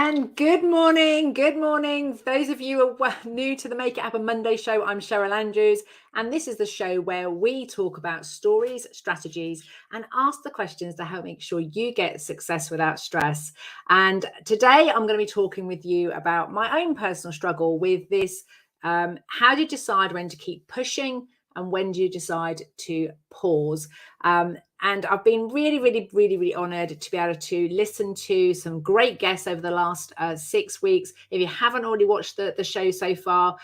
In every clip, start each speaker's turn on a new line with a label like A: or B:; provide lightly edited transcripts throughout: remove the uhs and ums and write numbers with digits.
A: And good morning. Good morning. For those of you who are new to the Make It Happen Monday show, I'm Cheryl Andrews, and this is the show where we talk about stories, strategies, and ask the questions to help make sure you get success without stress. And today I'm going to be talking with you about my own personal struggle with this. How do you decide when to keep pushing and when do you decide to pause? And I've been really honored to be able to listen to some great guests over the last 6 weeks. If you haven't already watched the show so far,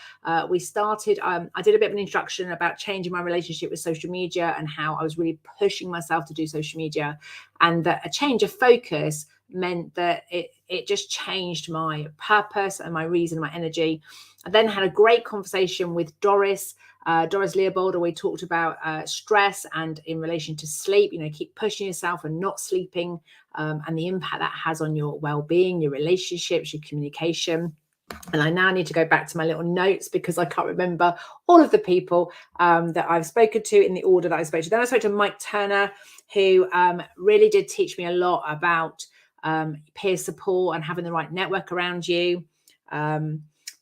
A: we started, I did a bit of an introduction about changing my relationship with social media and how I was really pushing myself to do social media, and that a change of focus meant that it just changed my purpose and my reason, my energy. I then had a great conversation with Doris Leopold. We talked about stress and in relation to sleep, keep pushing yourself and not sleeping, and the impact that has on your well-being, your relationships, your communication. And I now need to go back to my little notes because I can't remember all of the people that I've spoken to in the order that I spoke to. Then I spoke to Mike Turner, who really did teach me a lot about peer support and having the right network around you.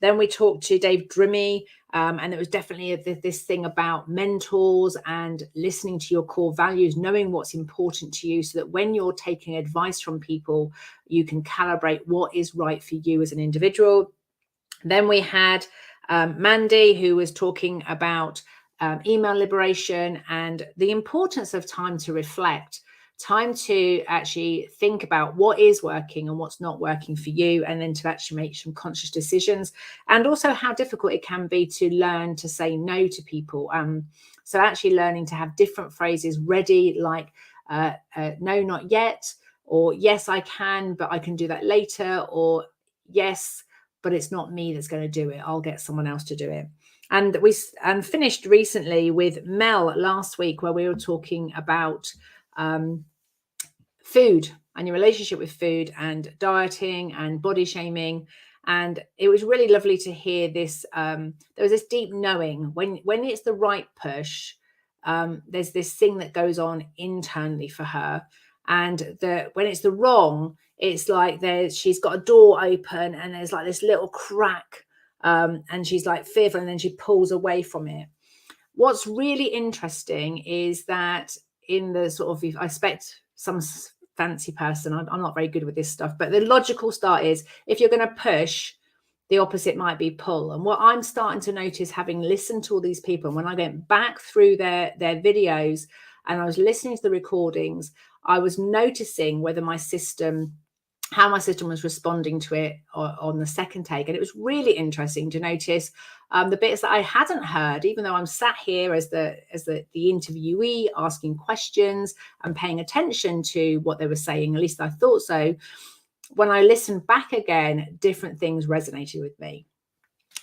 A: Then we talked to Dave Drimmy, and it was definitely this thing about mentors and listening to your core values, knowing what's important to you so that when you're taking advice from people, you can calibrate what is right for you as an individual. Then we had Mandy, who was talking about email liberation and the importance of time to reflect. Time to actually think about what is working and what's not working for you, and then to actually make some conscious decisions, and also how difficult it can be to learn to say no to people. So actually learning to have different phrases ready, like no, not yet, or yes, I can, but I can do that later, or yes, but it's not me that's going to do it. I'll get someone else to do it. And we finished recently with Mel last week, where we were talking about food and your relationship with food and dieting and body shaming. And it was really lovely to hear this. There was this deep knowing when it's the right push. There's this thing that goes on internally for her, and when it's the wrong, it's like she's got a door open and there's like this little crack, and she's like fearful, and then she pulls away from it. What's really interesting is that in the sort of, I expect some fancy person, I'm not very good with this stuff, but the logical start is if you're going to push, the opposite might be pull. And what I'm starting to notice, having listened to all these people, and when I went back through their videos and I was listening to the recordings, I was noticing whether how my system was responding to it on the second take. And it was really interesting to notice the bits that I hadn't heard, even though I'm sat here as the interviewee, asking questions and paying attention to what they were saying. At least I thought so. When I listened back again, different things resonated with me.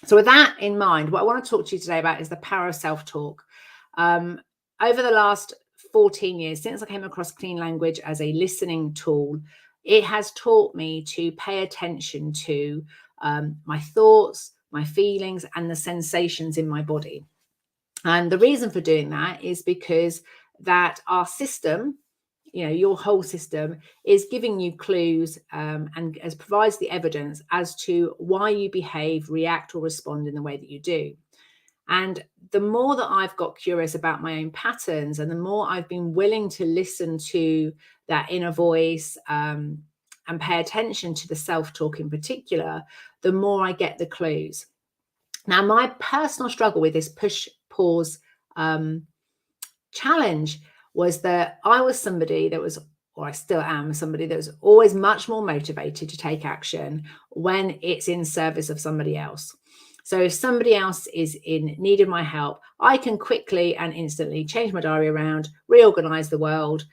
A: So with that in mind, what I want to talk to you today about is the power of self-talk. Over the last 14 years, since I came across Clean Language as a listening tool, it has taught me to pay attention to my thoughts, my feelings, and the sensations in my body. And the reason for doing that is because that our system, your whole system, is giving you clues and as provides the evidence as to why you behave, react, or respond in the way that you do. And the more that I've got curious about my own patterns, and the more I've been willing to listen to that inner voice and pay attention to the self-talk in particular, the more I get the clues. Now, my personal struggle with this push-pause challenge was that I was somebody that was, or I still am somebody that was always much more motivated to take action when it's in service of somebody else. So if somebody else is in need of my help, I can quickly and instantly change my diary around, reorganize the world,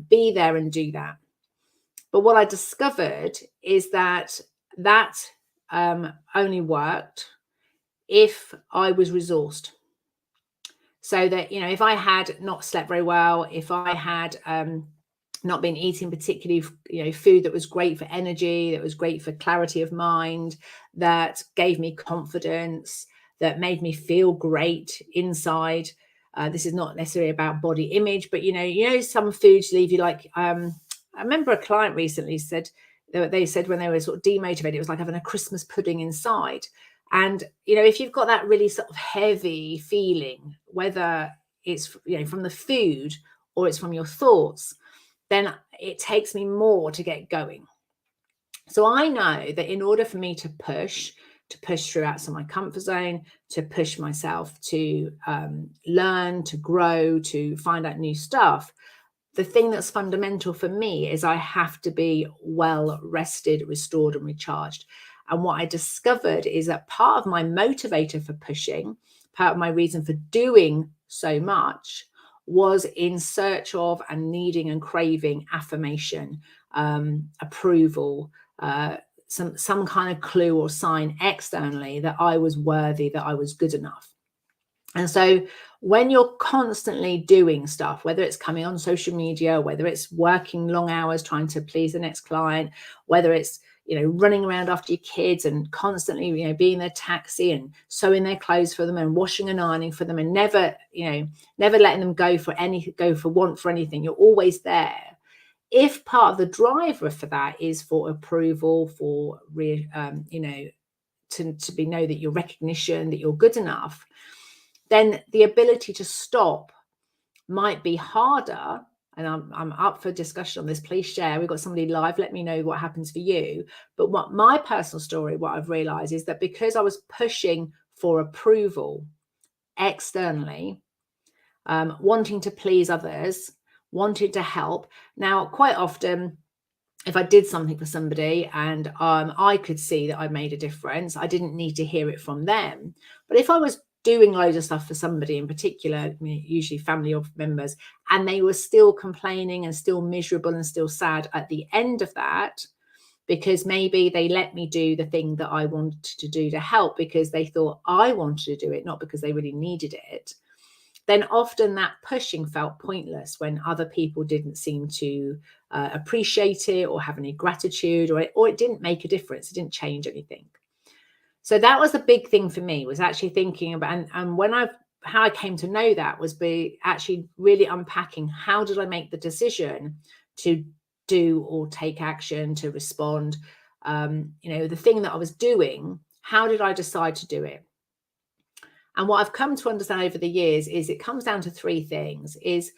A: be there and do that. But what I discovered is that only worked if I was resourced. So that, if I had not slept very well, if I had not been eating particularly, food that was great for energy, that was great for clarity of mind, that gave me confidence, that made me feel great inside. This is not necessarily about body image, but some foods leave you like, I remember a client recently said, they said when they were sort of demotivated, it was like having a Christmas pudding inside. And, you know, if you've got that really sort of heavy feeling, whether it's, you know, from the food or it's from your thoughts, then it takes me more to get going. So I know that in order for me to push through outside my comfort zone, to push myself to learn, to grow, to find out new stuff, the thing that's fundamental for me is I have to be well rested, restored, and recharged. And what I discovered is that part of my motivator for pushing, part of my reason for doing so much, was in search of and needing and craving affirmation, approval, some kind of clue or sign externally that I was worthy, that I was good enough. And so when you're constantly doing stuff, whether it's coming on social media, whether it's working long hours trying to please the next client, whether it's, you know, running around after your kids and constantly, you know, being their taxi and sewing their clothes for them and washing and ironing for them and never, you know, never letting them go for anything, you're always there. If part of the driver for that is for approval, for you know, to be know that you're recognition, that you're good enough, then the ability to stop might be harder. And I'm up for discussion on this. Please share. We've got somebody live. Let me know what happens for you. But what my personal story, what I've realized is that because I was pushing for approval externally, wanting to please others, wanted to help. Now, quite often, if I did something for somebody and I could see that I made a difference, I didn't need to hear it from them. But if I was doing loads of stuff for somebody in particular, I mean, usually family or members, and they were still complaining and still miserable and still sad at the end of that, because maybe they let me do the thing that I wanted to do to help because they thought I wanted to do it, not because they really needed it, then often that pushing felt pointless when other people didn't seem to appreciate it or have any gratitude, or it didn't make a difference. It didn't change anything. So that was the big thing for me, was actually thinking about, and when how I came to know that was by actually really unpacking, how did I make the decision to do or take action, to respond? You know, the thing that I was doing, how did I decide to do it? And what I've come to understand over the years is it comes down to three things. Is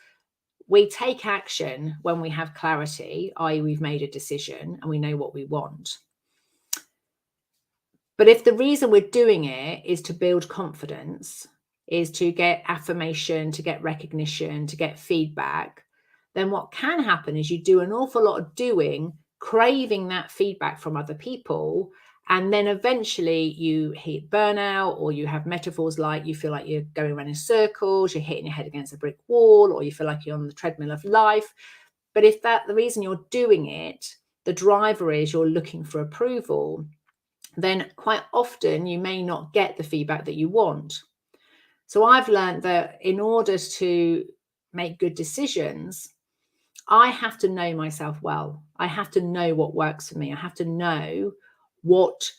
A: we take action when we have clarity, i.e. we've made a decision and we know what we want. But if the reason we're doing it is to build confidence, is to get affirmation, to get recognition, to get feedback, then what can happen is you do an awful lot of doing, craving that feedback from other people, and then eventually you hit burnout, or you have metaphors like you feel like you're going around in circles, you're hitting your head against a brick wall, or you feel like you're on the treadmill of life. But if the reason you're doing it, the driver is you're looking for approval, then quite often you may not get the feedback that you want. So I've learned that in order to make good decisions, I have to know myself well. I have to know what works for me. I have to know what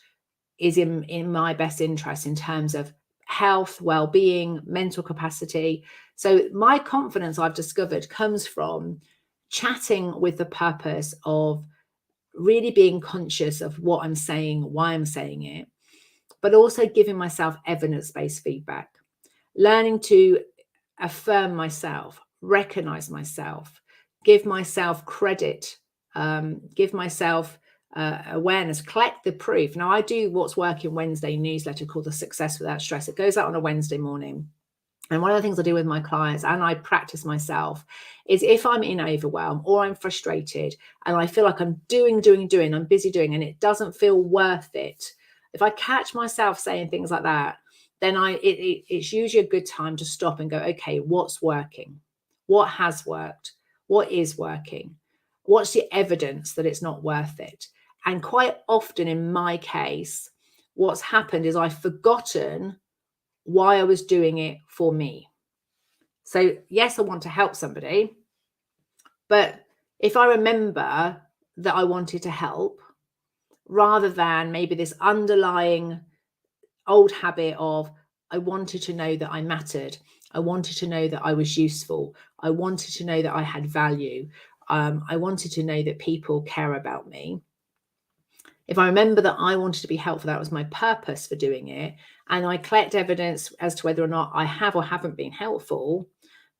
A: is in my best interest in terms of health, well-being, mental capacity. So my confidence, I've discovered, comes from chatting with the purpose of really being conscious of what I'm saying, why I'm saying it, but also giving myself evidence-based feedback, learning to affirm myself, recognize myself, give myself credit, give myself awareness, collect the proof. Now, I do what's working Wednesday newsletter called the Success Without Stress. It goes out on a Wednesday morning. And one of the things I do with my clients, and I practice myself, is if I'm in overwhelm or I'm frustrated and I feel like I'm doing, I'm busy doing, and it doesn't feel worth it. If I catch myself saying things like that, then it's usually a good time to stop and go, okay, what's working? What has worked? What is working? What's the evidence that it's not worth it? And quite often in my case, what's happened is I've forgotten why I was doing it for me. So yes, I want to help somebody, but if I remember that I wanted to help, rather than maybe this underlying old habit of, I wanted to know that I mattered, I wanted to know that I was useful, I wanted to know that I had value, I wanted to know that people care about me, If I remember that I wanted to be helpful, that was my purpose for doing it, and I collect evidence as to whether or not I have or haven't been helpful,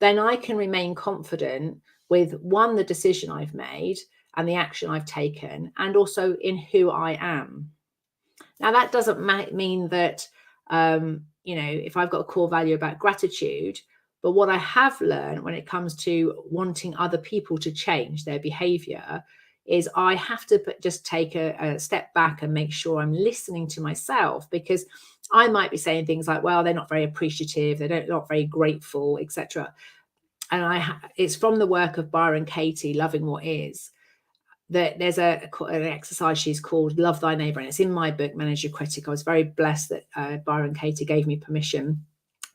A: then I can remain confident with one, the decision I've made and the action I've taken, and also in who I am. Now, that doesn't mean that, if I've got a core value about gratitude, but what I have learned when it comes to wanting other people to change their behavior is I have to just take a step back and make sure I'm listening to myself, because I might be saying things like, well, they're not very appreciative, they're not very grateful, etc. And it's from the work of Byron Katie, Loving What Is, that there's an exercise she's called Love Thy Neighbor, and it's in my book, Manage Your Critic. I was very blessed that Byron Katie gave me permission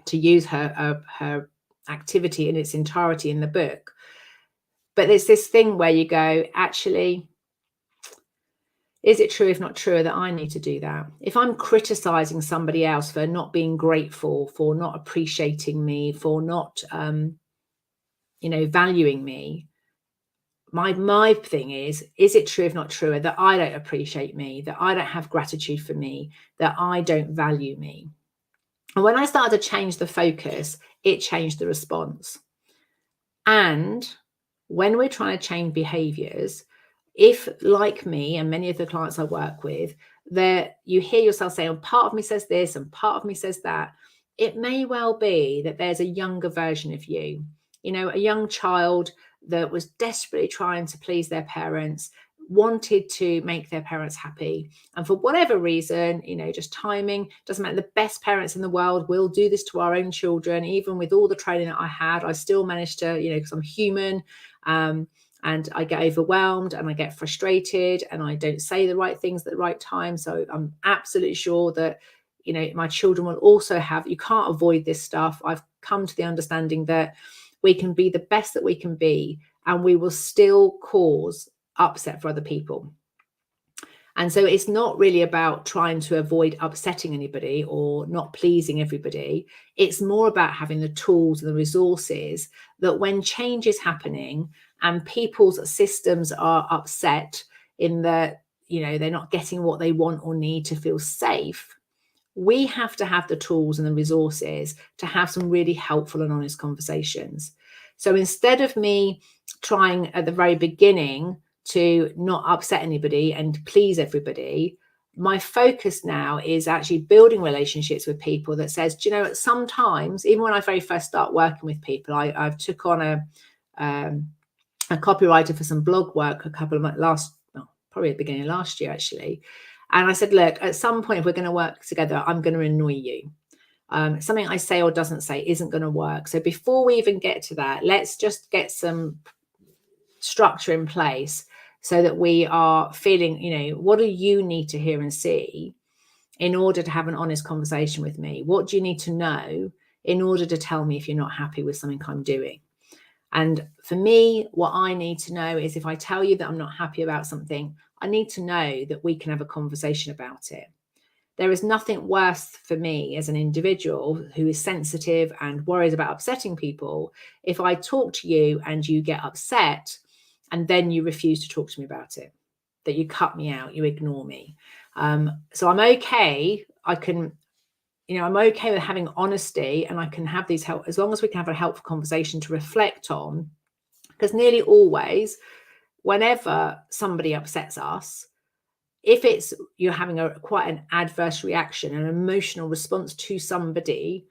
A: to use her activity in its entirety in the book. But there's this thing where you go, actually, is it true, if not truer, that I need to do that? If I'm criticizing somebody else for not being grateful, for not appreciating me, for not valuing me, my thing is it true, if not truer, that I don't appreciate me, that I don't have gratitude for me, that I don't value me? And when I started to change the focus, it changed the response. And when we're trying to change behaviors, if, like me and many of the clients I work with, that you hear yourself saying, part of me says this and part of me says that, it may well be that there's a younger version of you, a young child that was desperately trying to please their parents, wanted to make their parents happy. And for whatever reason, just timing, doesn't matter. The best parents in the world will do this to our own children. Even with all the training that I had, I still managed to, because I'm human, and I get overwhelmed and I get frustrated and I don't say the right things at the right time. So I'm absolutely sure that, my children will also have, you can't avoid this stuff. I've come to the understanding that we can be the best that we can be, and we will still cause upset for other people. And so it's not really about trying to avoid upsetting anybody or not pleasing everybody. It's more about having the tools and the resources that when change is happening and people's systems are upset in that, they're not getting what they want or need to feel safe, we have to have the tools and the resources to have some really helpful and honest conversations. So instead of me trying at the very beginning to not upset anybody and please everybody, my focus now is actually building relationships with people that says, sometimes, even when I very first start working with people, I've took on a copywriter for some blog work probably at the beginning of last year, actually. And I said, look, at some point, if we're going to work together, I'm going to annoy you. Something I say or doesn't say isn't going to work. So before we even get to that, let's just get some structure in place so that we are feeling, what do you need to hear and see in order to have an honest conversation with me? What do you need to know in order to tell me if you're not happy with something I'm doing? And for me, what I need to know is if I tell you that I'm not happy about something, I need to know that we can have a conversation about it. There is nothing worse for me as an individual who is sensitive and worries about upsetting people if I talk to you and you get upset and then you refuse to talk to me about it, that you cut me out, you ignore me. So I'm okay. I'm okay with having honesty, and I can have these help as long as we can have a helpful conversation to reflect on, because nearly always, whenever somebody upsets us, if you're having quite an adverse reaction, an emotional response to somebody,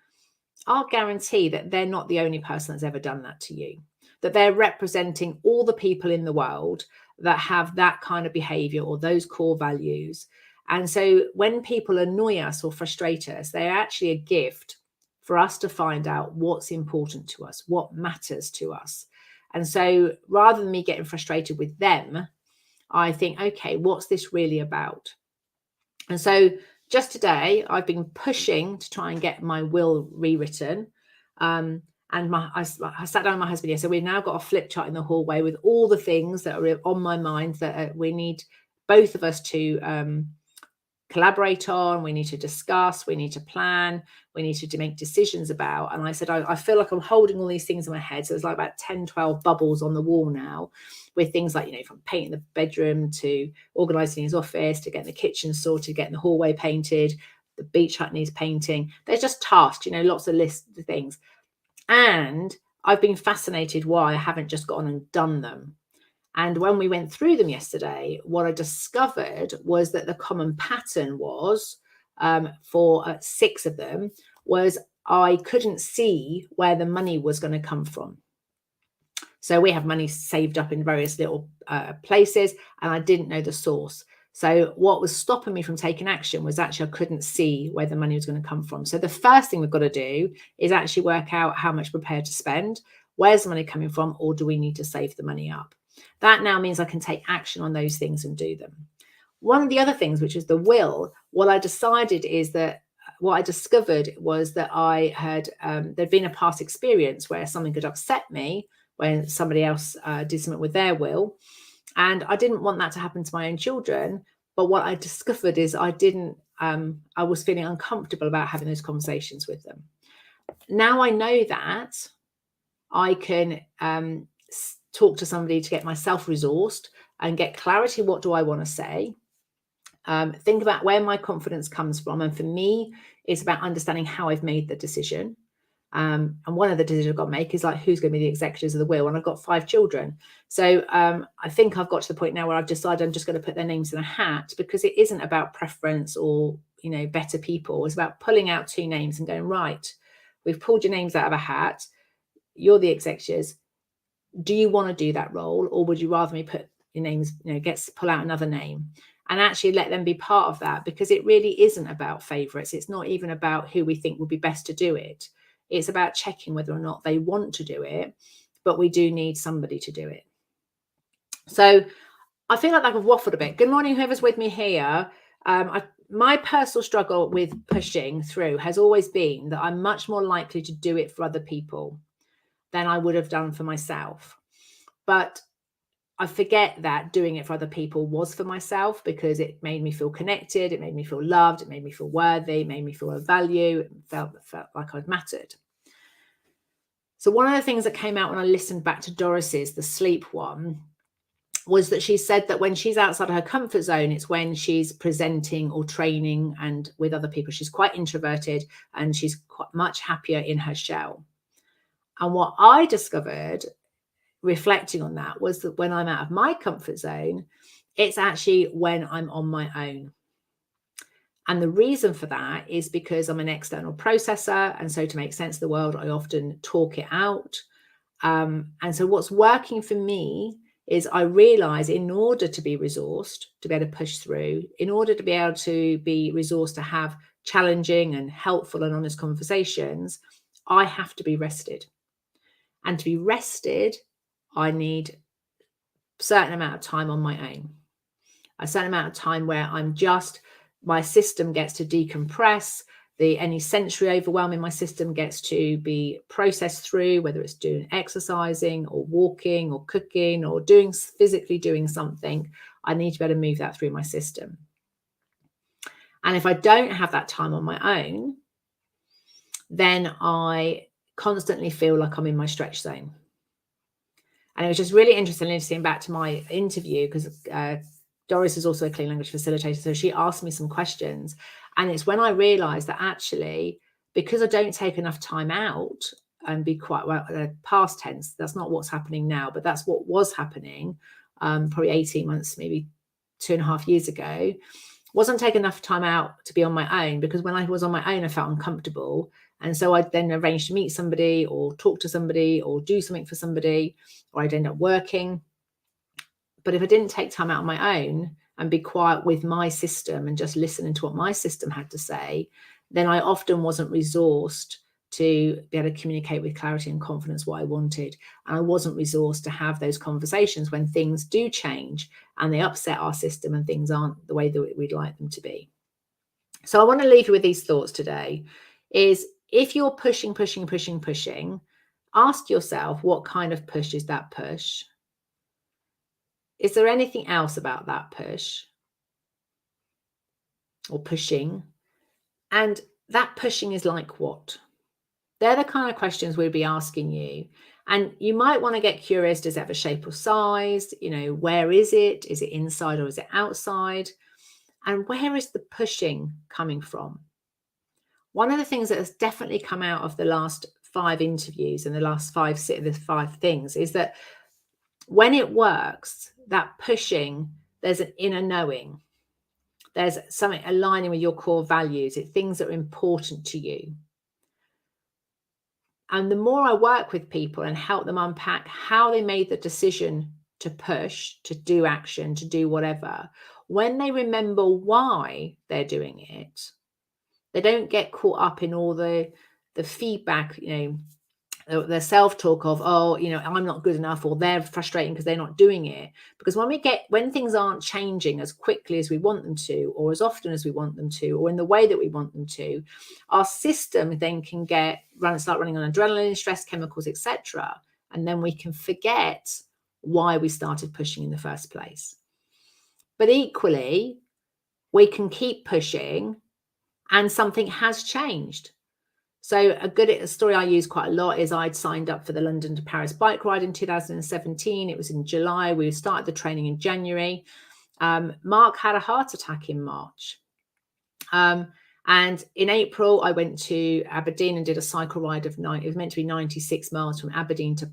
A: I'll guarantee that they're not the only person that's ever done that to you, that they're representing all the people in the world that have that kind of behavior or those core values. And so when people annoy us or frustrate us, they're actually a gift for us to find out what's important to us, what matters to us. And so rather than me getting frustrated with them, I think, okay, what's this really about? And so just today, I've been pushing to try and get my will rewritten. And I sat down with my husband here. So we've now got a flip chart in the hallway with all the things that are on my mind that we need both of us to collaborate on, we need to discuss, we need to plan, we need to make decisions about. And I said, I feel like I'm holding all these things in my head. So there's like about 10, 12 bubbles on the wall now with things like, from painting the bedroom to organising his office, to getting the kitchen sorted, getting the hallway painted, the beach hut needs painting. There's just tasks, lots of lists of things. And I've been fascinated why I haven't just gone and done them. And when we went through them yesterday, what I discovered was that the common pattern was, for 6 of them, was I couldn't see where the money was going to come from. So we have money saved up in various little places, and I didn't know the source. So what was stopping me from taking action was actually I couldn't see where the money was going to come from. So the first thing we've got to do is actually work out how much we're prepared to spend. Where's the money coming from, or do we need to save the money up? That now means I can take action on those things and do them. One of the other things, which is the will, what I decided is that what I discovered was that I had, there'd been a past experience where something could upset me when somebody else did something with their will. And I didn't want that to happen to my own children. But what I discovered is I was feeling uncomfortable about having those conversations with them. Now I know that I can talk to somebody to get myself resourced and get clarity. What do I want to say? Think about where my confidence comes from. And for me, it's about understanding how I've made the decision. And one of the decisions I've got to make is like, who's going to be the executors of the will? And I've got 5 children. So I think I've got to the point now where I've decided I'm just going to put their names in a hat, because it isn't about preference or, better people. It's about pulling out 2 names and going, right, we've pulled your names out of a hat. You're the executors. Do you want to do that role, or would you rather me put your names, pull out another name and actually let them be part of that? Because it really isn't about favorites. It's not even about who we think would be best to do it. It's about checking whether or not they want to do it, but we do need somebody to do it. So I feel like I've waffled a bit. Good morning, whoever's with me here. My personal struggle with pushing through has always been that I'm much more likely to do it for other people than I would have done for myself. But I forget that doing it for other people was for myself, because it made me feel connected. It made me feel loved. It made me feel worthy. It made me feel of value. It felt like I'd mattered. So one of the things that came out when I listened back to Doris's, the sleep one, was that she said that when she's outside of her comfort zone, it's when she's presenting or training and with other people. She's quite introverted and she's quite much happier in her shell. And what I discovered reflecting on that was that when I'm out of my comfort zone, it's actually when I'm on my own. And the reason for that is because I'm an external processor. And so to make sense of the world, I often talk it out. And so what's working for me is I realize in order to be resourced, to be able to push through, in order to be able to be resourced to have challenging and helpful and honest conversations, I have to be rested. And to be rested, I need a certain amount of time on my own, a certain amount of time where my system gets to decompress, any sensory overwhelm in my system gets to be processed through, whether it's doing exercising or walking or cooking or physically doing something. I need to be able to move that through my system. And if I don't have that time on my own, then I constantly feel like I'm in my stretch zone. And it was just really interesting listening back to my interview, because Doris is also a clean language facilitator. So she asked me some questions. And it's when I realized that actually, because I don't take enough time out and be quite past tense, that's not what's happening now, but that's what was happening probably 18 months, maybe 2.5 years ago. Wasn't taking enough time out to be on my own, because when I was on my own, I felt uncomfortable. And so I'd then arrange to meet somebody or talk to somebody or do something for somebody, or I'd end up working. But if I didn't take time out on my own and be quiet with my system and just listening to what my system had to say, then I often wasn't resourced to be able to communicate with clarity and confidence what I wanted. And I wasn't resourced to have those conversations when things do change and they upset our system and things aren't the way that we'd like them to be. So I want to leave you with these thoughts today is, if you're pushing, ask yourself, what kind of push is that push? Is there anything else about that push? or pushing? And that pushing is like what? They're the kind of questions we'd be asking you. And you might want to get curious. Does it have a shape or size? Where is it? Is it inside or is it outside? And where is the pushing coming from? One of the things that has definitely come out of the last 5 interviews and the last 5 things is that when it works, that pushing, there's an inner knowing. There's something aligning with your core values. It's things that are important to you. And the more I work with people and help them unpack how they made the decision to push, to do action, to do whatever, when they remember why they're doing it, they don't get caught up in all the feedback, the self-talk of, I'm not good enough, or they're frustrating because they're not doing it. Because when things aren't changing as quickly as we want them to, or as often as we want them to, or in the way that we want them to, our system then can start running on adrenaline, stress chemicals, etc. And then we can forget why we started pushing in the first place. But equally, we can keep pushing and something has changed. So a story I use quite a lot is I'd signed up for the London to Paris bike ride in 2017. It was in July. We started the training in January. Mark had a heart attack in March. And in April, I went to Aberdeen and did a cycle ride it was meant to be 96 miles from Aberdeen to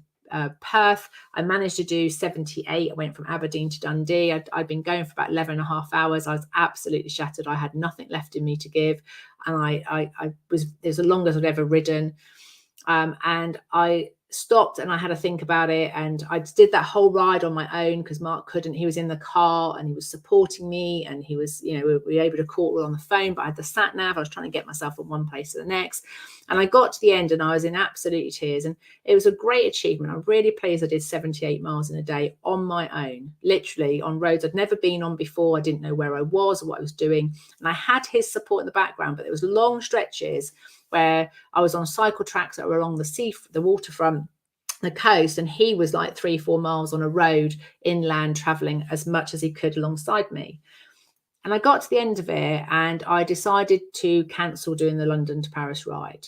A: Perth. I managed to do 78. I went from Aberdeen to Dundee. I'd been going for about 11 and a half hours. I was absolutely shattered. I had nothing left in me to give. And it was the longest I'd ever ridden. And I stopped and I had to think about it. And I did that whole ride on my own because Mark couldn't. He was in the car and he was supporting me, and he was, we were able to call on the phone, but I had the sat nav. I was trying to get myself from one place to the next. And I got to the end and I was in absolute tears. And it was a great achievement. I'm really pleased I did 78 miles in a day on my own, literally on roads I'd never been on before. I didn't know where I was or what I was doing. And I had his support in the background, but there was long stretches where I was on cycle tracks that were along the waterfront, the coast, and he was like 3-4 miles on a road inland, traveling as much as he could alongside me. And I got to the end of it and I decided to cancel doing the London to Paris ride.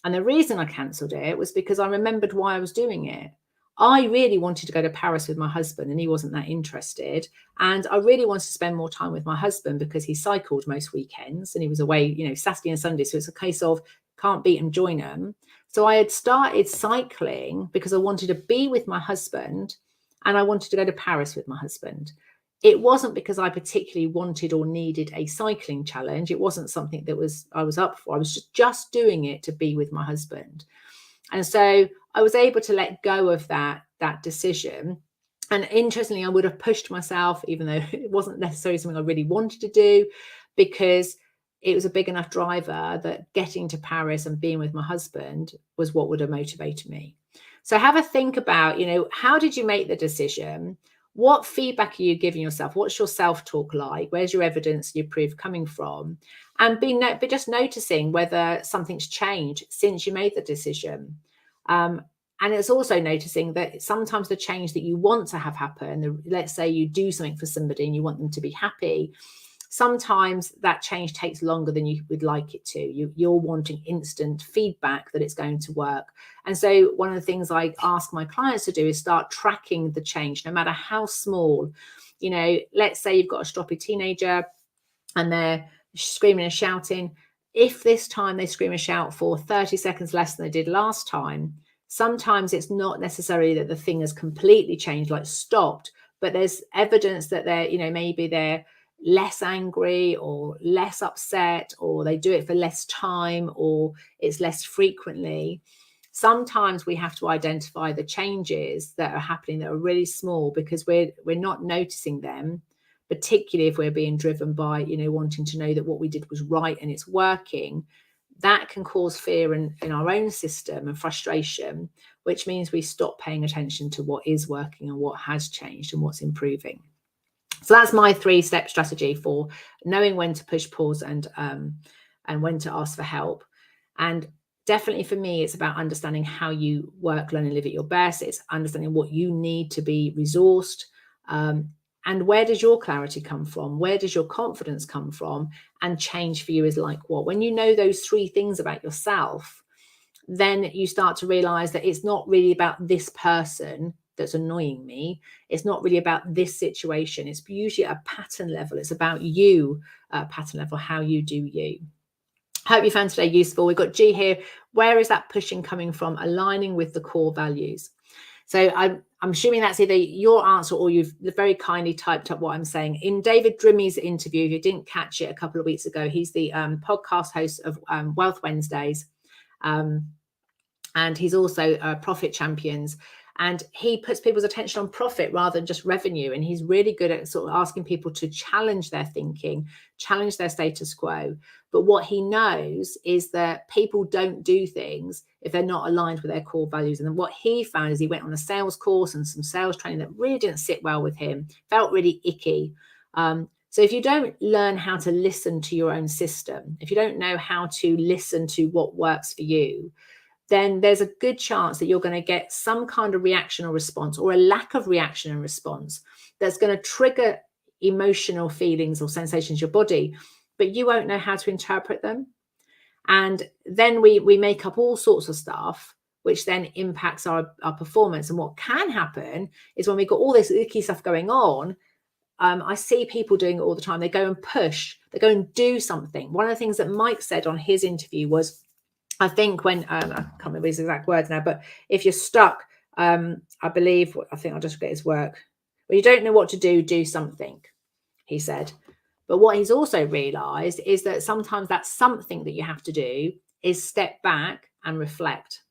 A: And the reason I cancelled it was because I remembered why I was doing it. I really wanted to go to Paris with my husband and he wasn't that interested. And I really wanted to spend more time with my husband because he cycled most weekends and he was away, Saturday and Sunday. So it's a case of can't beat him, join him. So I had started cycling because I wanted to be with my husband and I wanted to go to Paris with my husband. It wasn't because I particularly wanted or needed a cycling challenge. It wasn't something that I was up for. I was just doing it to be with my husband. And so I was able to let go of that decision. And interestingly, I would have pushed myself, even though it wasn't necessarily something I really wanted to do, because it was a big enough driver that getting to Paris and being with my husband was what would have motivated me. So have a think about, how did you make the decision? What feedback are you giving yourself? What's your self-talk like? Where's your evidence, your proof coming from? And be just noticing whether something's changed since you made the decision. And it's also noticing that sometimes the change that you want to have happen, let's say you do something for somebody and you want them to be happy, sometimes that change takes longer than you would like it to. You're wanting instant feedback that it's going to work. And so one of the things I ask my clients to do is start tracking the change, no matter how small. Let's say you've got a stroppy teenager and they're screaming and shouting. If this time they scream and shout for 30 seconds less than they did last time, sometimes it's not necessarily that the thing has completely changed, like stopped, but there's evidence that maybe they're less angry or less upset, or they do it for less time, or it's less frequently. Sometimes we have to identify the changes that are happening that are really small because we're not noticing them, particularly if we're being driven by wanting to know that what we did was right and it's working. That can cause fear in our own system and frustration, which means we stop paying attention to what is working and what has changed and what's improving. So that's my 3-step strategy for knowing when to push pause and when to ask for help. And definitely for me, it's about understanding how you work, learn and live at your best. It's understanding what you need to be resourced. And And where does your clarity come from? Where does your confidence come from? And change for you is like what? When you know those three things about yourself, then you start to realize that it's not really about this person that's annoying me. It's not really about this situation. It's usually at a pattern level. It's about you at a pattern level, how you do you. Hope you found today useful. We've got G here. Where is that pushing coming from? Aligning with the core values. So I'm assuming that's either your answer or you've very kindly typed up what I'm saying. In David Drimmy's interview, if you didn't catch it a couple of weeks ago, he's the podcast host of Wealth Wednesdays. And he's also Profit Champions. And he puts people's attention on profit rather than just revenue. And he's really good at sort of asking people to challenge their thinking, challenge their status quo. But what he knows is that people don't do things if they're not aligned with their core values. And then what he found is he went on a sales course and some sales training that really didn't sit well with him, felt really icky. So if you don't learn how to listen to your own system, if you don't know how to listen to what works for you, then there's a good chance that you're going to get some kind of reaction or response, or a lack of reaction and response that's going to trigger emotional feelings or sensations in your body, but you won't know how to interpret them. And then we make up all sorts of stuff, which then impacts our performance. And what can happen is when we've got all this icky stuff going on, I see people doing it all the time. They go and push, they go and do something. One of the things that Mike said on his interview was, I think when, I can't remember his exact words now, but if you're stuck, I think I'll just get his work. When you don't know what to do, do something, he said. But what he's also realized is that sometimes that something that you have to do is step back and reflect.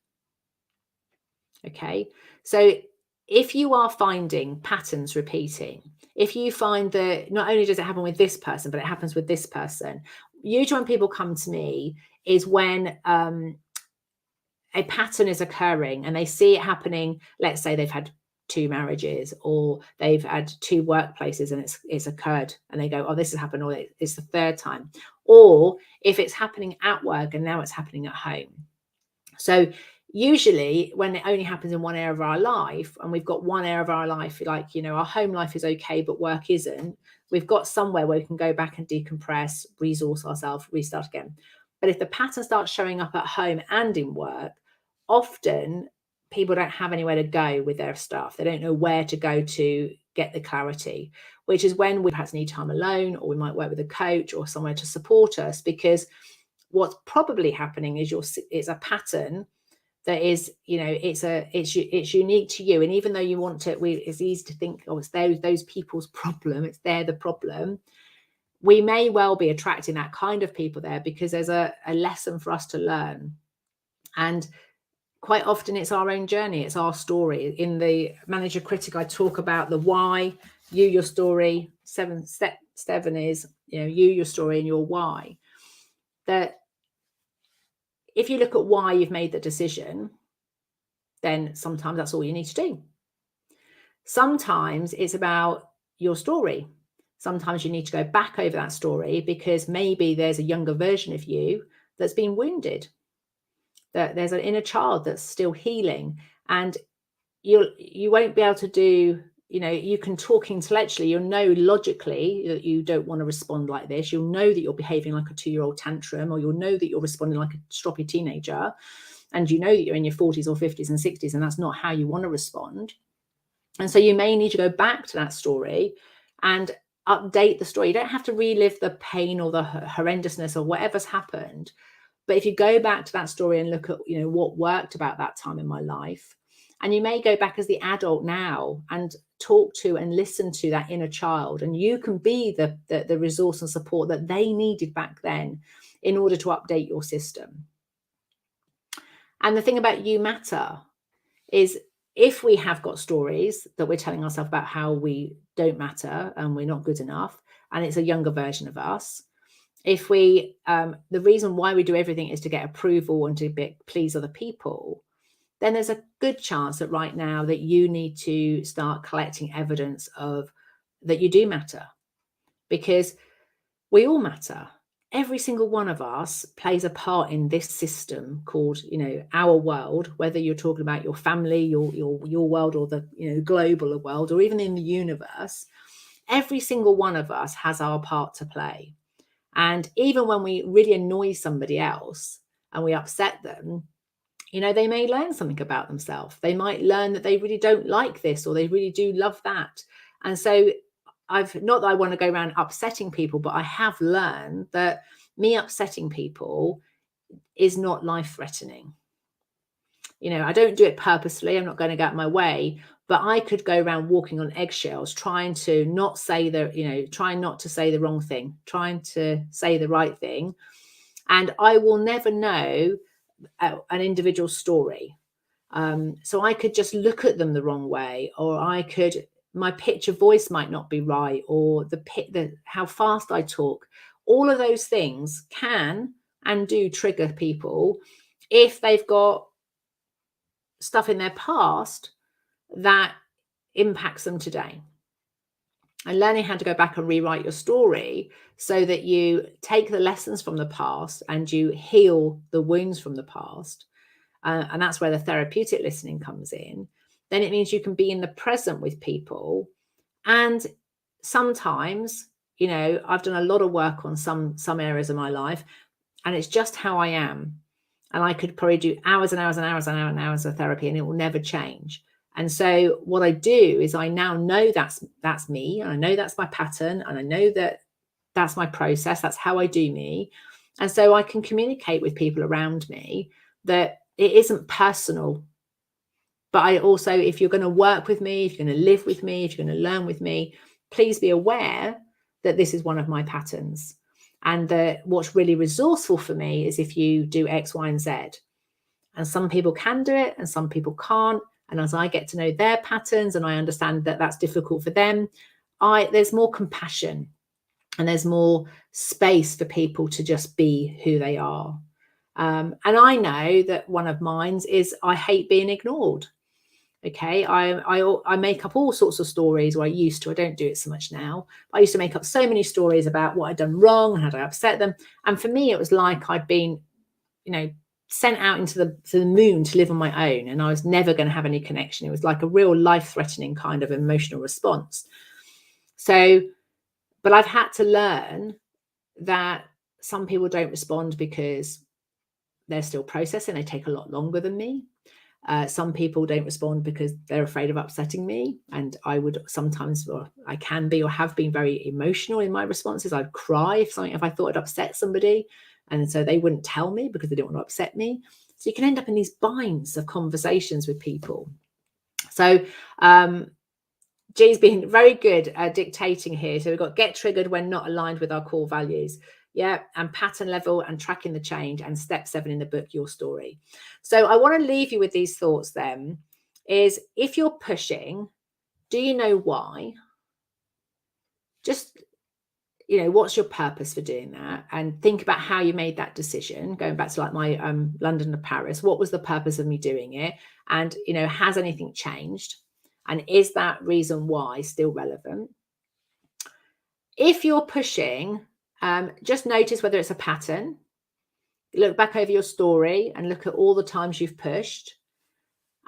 A: Okay. So if you are finding patterns repeating, if you find that not only does it happen with this person, but it happens with this person, usually when people come to me is when a pattern is occurring and they see it happening. Let's say they've had 2 marriages, or they've had 2 workplaces and it's occurred, and they go, oh, this has happened, or it's the 3rd time. Or if it's happening at work and now it's happening at home. So usually when it only happens in one area of our life, and we've got one area of our life, like, our home life is okay, but work isn't, we've got somewhere where we can go back and decompress, resource ourselves, restart again. But if the pattern starts showing up at home and in work, often people don't have anywhere to go with their stuff. They don't know where to go to get the clarity, which is when we perhaps need time alone, or we might work with a coach or somewhere to support us, because what's probably happening is it's a pattern that is, it's unique to you. And even though you want to, it's easy to think, oh, it's those people's problem, it's the problem. We may well be attracting that kind of people there because there's a lesson for us to learn. And quite often it's our own journey, it's our story. In the Manager Critic, I talk about the why, you, your story. Step 7 is, you, your story and your why. That if you look at why you've made the decision, then sometimes that's all you need to do. Sometimes it's about your story. Sometimes you need to go back over that story because maybe there's a younger version of you that's been wounded, that there's an inner child that's still healing, and you won't be able to do, you can talk intellectually, you'll know logically that you don't want to respond like this, you'll know that you're behaving like a 2-year-old tantrum, or you'll know that you're responding like a stroppy teenager, and you know that you're in your 40s or 50s and 60s and that's not how you want to respond. And so you may need to go back to that story and update the story. You don't have to relive the pain or the horrendousness or whatever's happened. But if you go back to that story and look at, what worked about that time in my life, and you may go back as the adult now and talk to and listen to that inner child, and you can be the resource and support that they needed back then in order to update your system. And the thing about You Matter is, if we have got stories that we're telling ourselves about how we don't matter and we're not good enough, and it's a younger version of us, if we, the reason why we do everything is to get approval and to please other people, then there's a good chance that right now that you need to start collecting evidence of that you do matter, because we all matter. Every single one of us plays a part in this system called, our world, whether you're talking about your family, your world, or the, global world, or even in the universe. every single one of us has our part to play. And even when we really annoy somebody else and we upset them, they may learn something about themselves. They might learn that they really don't like this, or they really do love that. And so not that I want to go around upsetting people, but I have learned that me upsetting people is not life-threatening. I don't do it purposely. I'm not going to go out my way, but I could go around walking on eggshells, trying to not say trying not to say the wrong thing, trying to say the right thing. And I will never know an individual story. So I could just look at them the wrong way, or my pitch of voice might not be right, or how fast I talk. All of those things can and do trigger people if they've got stuff in their past that impacts them today. And learning how to go back and rewrite your story so that you take the lessons from the past and you heal the wounds from the past. And that's where the therapeutic listening comes in. Then it means you can be in the present with people. And sometimes, I've done a lot of work on some areas of my life, and it's just how I am. And I could probably do hours and hours and hours and hours and hours of therapy, and it will never change. And so what I do is I now know that's me, and I know that's my pattern, and I know that that's my process. That's how I do me. And so I can communicate with people around me that it isn't personal. But I also, if you're going to work with me, if you're going to live with me, if you're going to learn with me, please be aware that this is one of my patterns. And what's really resourceful for me is if you do X, Y, and Z. And some people can do it and some people can't. And as I get to know their patterns and I understand that that's difficult for them, there's more compassion and there's more space for people to just be who they are. And I know that one of mine is I hate being ignored. Okay, I make up all sorts of stories, or I used to. I don't do it so much now. I used to make up so many stories about what I'd done wrong and how I upset them. And for me, it was like I'd been, sent out into the moon to live on my own, and I was never going to have any connection. It was like a real life-threatening kind of emotional response. So, but I've had to learn that some people don't respond because they're still processing. They take a lot longer than me. Some people don't respond because they're afraid of upsetting me. And I would sometimes, or I can be, or have been very emotional in my responses. I'd cry if I thought I'd upset somebody. And so they wouldn't tell me because they didn't want to upset me. So you can end up in these binds of conversations with people. So G's been very good at dictating here. So we've got get triggered when not aligned with our core values. Yeah, and pattern level and tracking the change, and step 7 in the book, Your Story. So I want to leave you with these thoughts then, is if you're pushing, do you know why? Just, what's your purpose for doing that? And think about how you made that decision. Going back to like my London to Paris, what was the purpose of me doing it? And, has anything changed? And is that reason why still relevant? If you're pushing, just notice whether it's a pattern. Look back over your story and look at all the times you've pushed,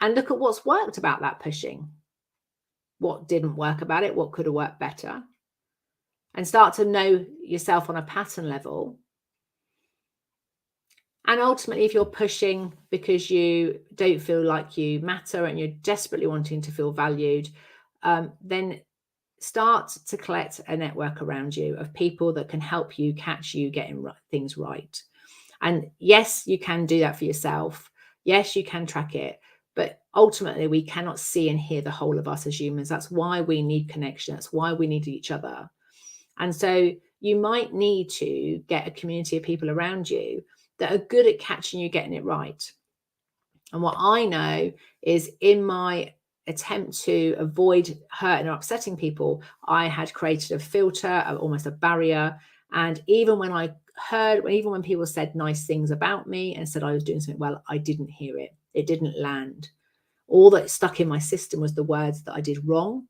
A: and look at what's worked about that pushing. What didn't work about it? What could have worked better? And start to know yourself on a pattern level. And ultimately, if you're pushing because you don't feel like you matter and you're desperately wanting to feel valued, then start to collect a network around you of people that can help you catch you getting things right. And yes, you can do that for yourself. Yes, you can track it. But ultimately, we cannot see and hear the whole of us as humans. That's why we need connection. That's why we need each other. And so you might need to get a community of people around you that are good at catching you getting it right. And what I know is, in my attempt to avoid hurting or upsetting people, I had created a filter, almost a barrier. And even when people said nice things about me and said I was doing something well, I didn't hear it. It didn't land. All that stuck in my system was the words that I did wrong.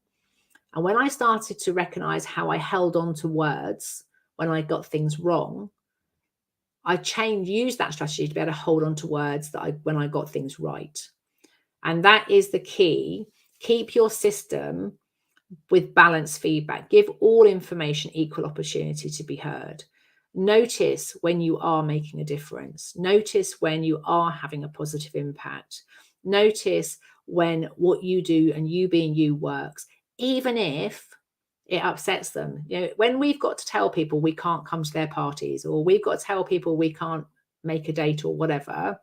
A: And when I started to recognize how I held on to words when I got things wrong, I used that strategy to be able to hold on to words when I got things right. And that is the key. Keep your system with balanced feedback. Give all information equal opportunity to be heard. Notice when you are making a difference. Notice when you are having a positive impact. Notice when what you do and you being you works, even if it upsets them. You know, when we've got to tell people we can't come to their parties, or we've got to tell people we can't make a date or whatever,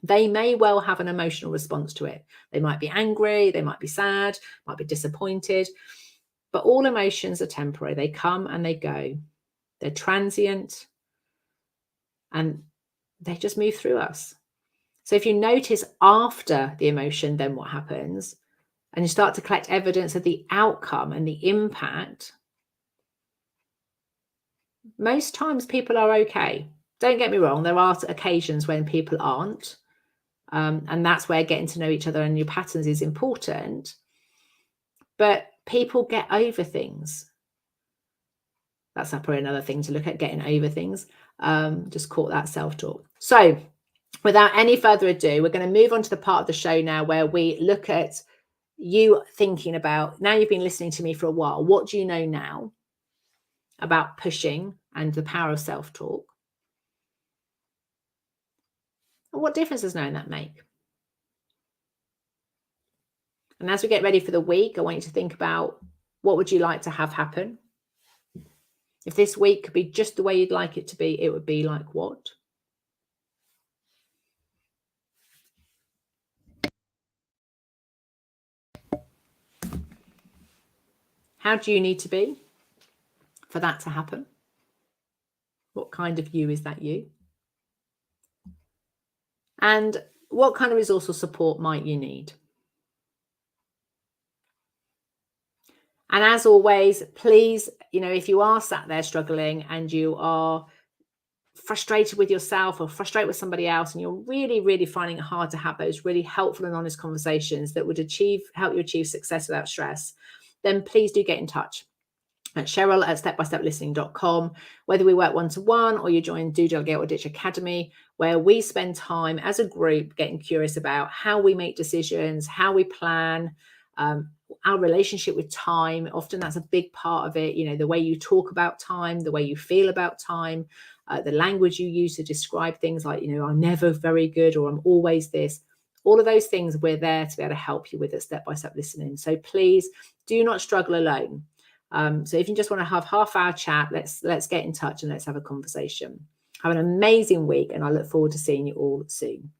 A: they may well have an emotional response to it. They might be angry, they might be sad, might be disappointed, but all emotions are temporary. They come and they go. They're transient and they just move through us. So if you notice after the emotion, then what happens, and you start to collect evidence of the outcome and the impact, most times people are okay. Don't get me wrong, there are occasions when people aren't. And that's where getting to know each other and your patterns is important. But people get over things. That's probably another thing to look at, getting over things. Just caught that self-talk. So without any further ado, we're going to move on to the part of the show now where we look at you thinking about, now you've been listening to me for a while, what do you know now about pushing and the power of self-talk? And what difference does knowing that make? And as we get ready for the week, I want you to think about, what would you like to have happen? If this week could be just the way you'd like it to be, it would be like what? How do you need to be for that to happen? What kind of you is that you? And what kind of resource or support might you need? And as always, please, if you are sat there struggling and you are frustrated with yourself or frustrated with somebody else, and you're really, really finding it hard to have those really helpful and honest conversations that would help you achieve success without stress, then please do get in touch at Cheryl@stepbysteplistening.com. Whether we work one-to-one or you join Do Delegate or Ditch Academy, where we spend time as a group getting curious about how we make decisions, how we plan, our relationship with time. Often that's a big part of it. The way you talk about time, the way you feel about time, the language you use to describe things like, I'm never very good, or I'm always this. All of those things we're there to be able to help you with at Step by Step Listening. So please do not struggle alone. So if you just want to have half-hour chat, let's get in touch and let's have a conversation. Have an amazing week, and I look forward to seeing you all soon.